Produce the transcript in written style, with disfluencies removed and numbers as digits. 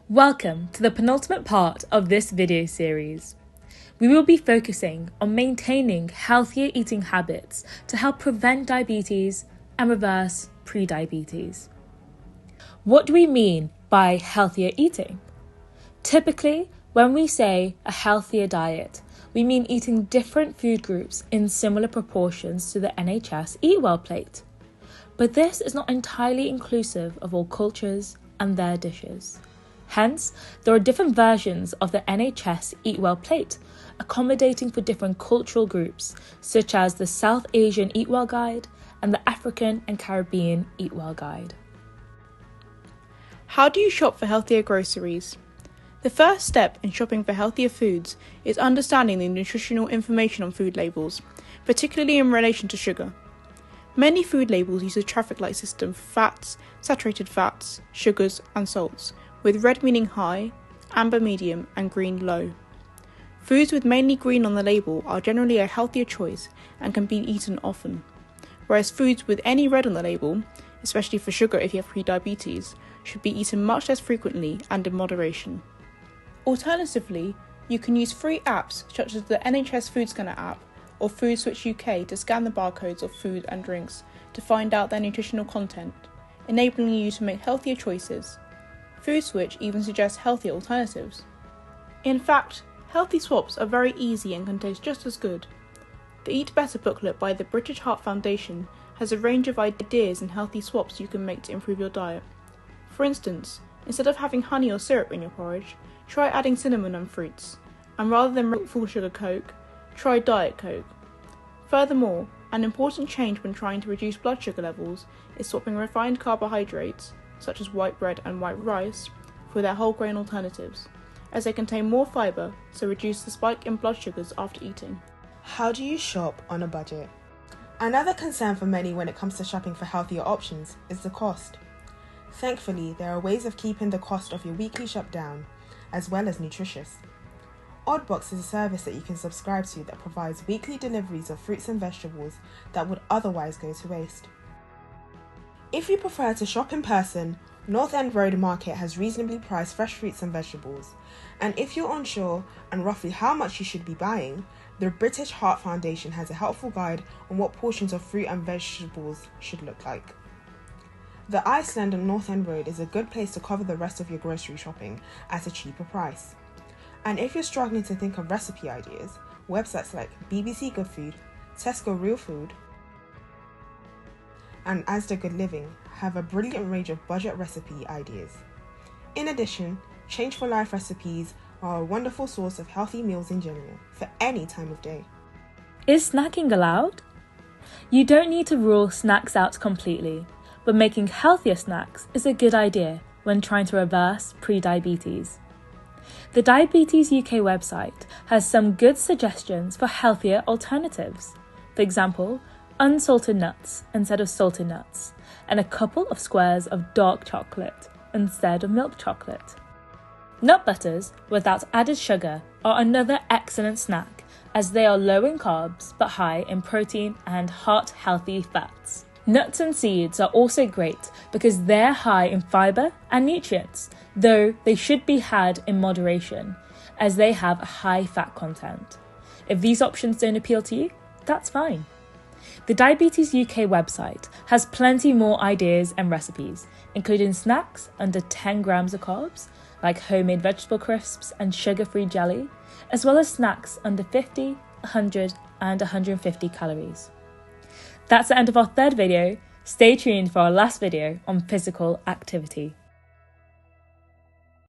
Welcome to the penultimate part of this video series. We will be focusing on maintaining healthier eating habits to help prevent diabetes and reverse pre-diabetes. What do we mean by healthier eating? Typically, when we say a healthier diet, we mean eating different food groups in similar proportions to the NHS Eat Well plate. But this is not entirely inclusive of all cultures and their dishes. Hence, there are different versions of the NHS Eat Well plate, accommodating for different cultural groups, such as the South Asian Eat Well Guide and the African and Caribbean Eat Well Guide. How do you shop for healthier groceries? The first step in shopping for healthier foods is understanding the nutritional information on food labels, particularly in relation to sugar. Many food labels use a traffic light system for fats, saturated fats, sugars and salts, with red meaning high, amber medium and green low. Foods with mainly green on the label are generally a healthier choice and can be eaten often, whereas foods with any red on the label, especially for sugar if you have pre-diabetes, should be eaten much less frequently and in moderation. Alternatively, you can use free apps such as the NHS Food Scanner app or Food Switch UK to scan the barcodes of food and drinks to find out their nutritional content, enabling you to make healthier choices. Food Switch even suggests healthier alternatives. In fact, healthy swaps are very easy and can taste just as good. The Eat Better booklet by the British Heart Foundation has a range of ideas and healthy swaps you can make to improve your diet. For instance, instead of having honey or syrup in your porridge, try adding cinnamon and fruits, and rather than full sugar Coke, try Diet Coke. Furthermore, an important change when trying to reduce blood sugar levels is swapping refined carbohydrates, such as white bread and white rice, for their whole grain alternatives, as they contain more fibre, so reduce the spike in blood sugars after eating. How do you shop on a budget? Another concern for many when it comes to shopping for healthier options is the cost. Thankfully, there are ways of keeping the cost of your weekly shop down, as well as nutritious. Oddbox is a service that you can subscribe to that provides weekly deliveries of fruits and vegetables that would otherwise go to waste. If you prefer to shop in person, North End Road Market has reasonably priced fresh fruits and vegetables. And if you're unsure on roughly how much you should be buying, the British Heart Foundation has a helpful guide on what portions of fruit and vegetables should look like. The Iceland on North End Road is a good place to cover the rest of your grocery shopping at a cheaper price. And if you're struggling to think of recipe ideas, websites like BBC Good Food, Tesco Real Food, and Asda Good Living have a brilliant range of budget recipe ideas. In addition, Change for Life recipes are a wonderful source of healthy meals in general, for any time of day. Is snacking allowed? You don't need to rule snacks out completely, but making healthier snacks is a good idea when trying to reverse pre-diabetes. The Diabetes UK website has some good suggestions for healthier alternatives. For example, unsalted nuts instead of salted nuts, and a couple of squares of dark chocolate instead of milk chocolate. Nut butters without added sugar are another excellent snack, as they are low in carbs but high in protein and heart-healthy fats. Nuts and seeds are also great because they're high in fibre and nutrients, though they should be had in moderation, as they have a high fat content. If these options don't appeal to you, that's fine. The Diabetes UK website has plenty more ideas and recipes, including snacks under 10 grams of carbs, like homemade vegetable crisps and sugar-free jelly, as well as snacks under 50, 100 and 150 calories. That's the end of our third video. Stay tuned for our last video on physical activity.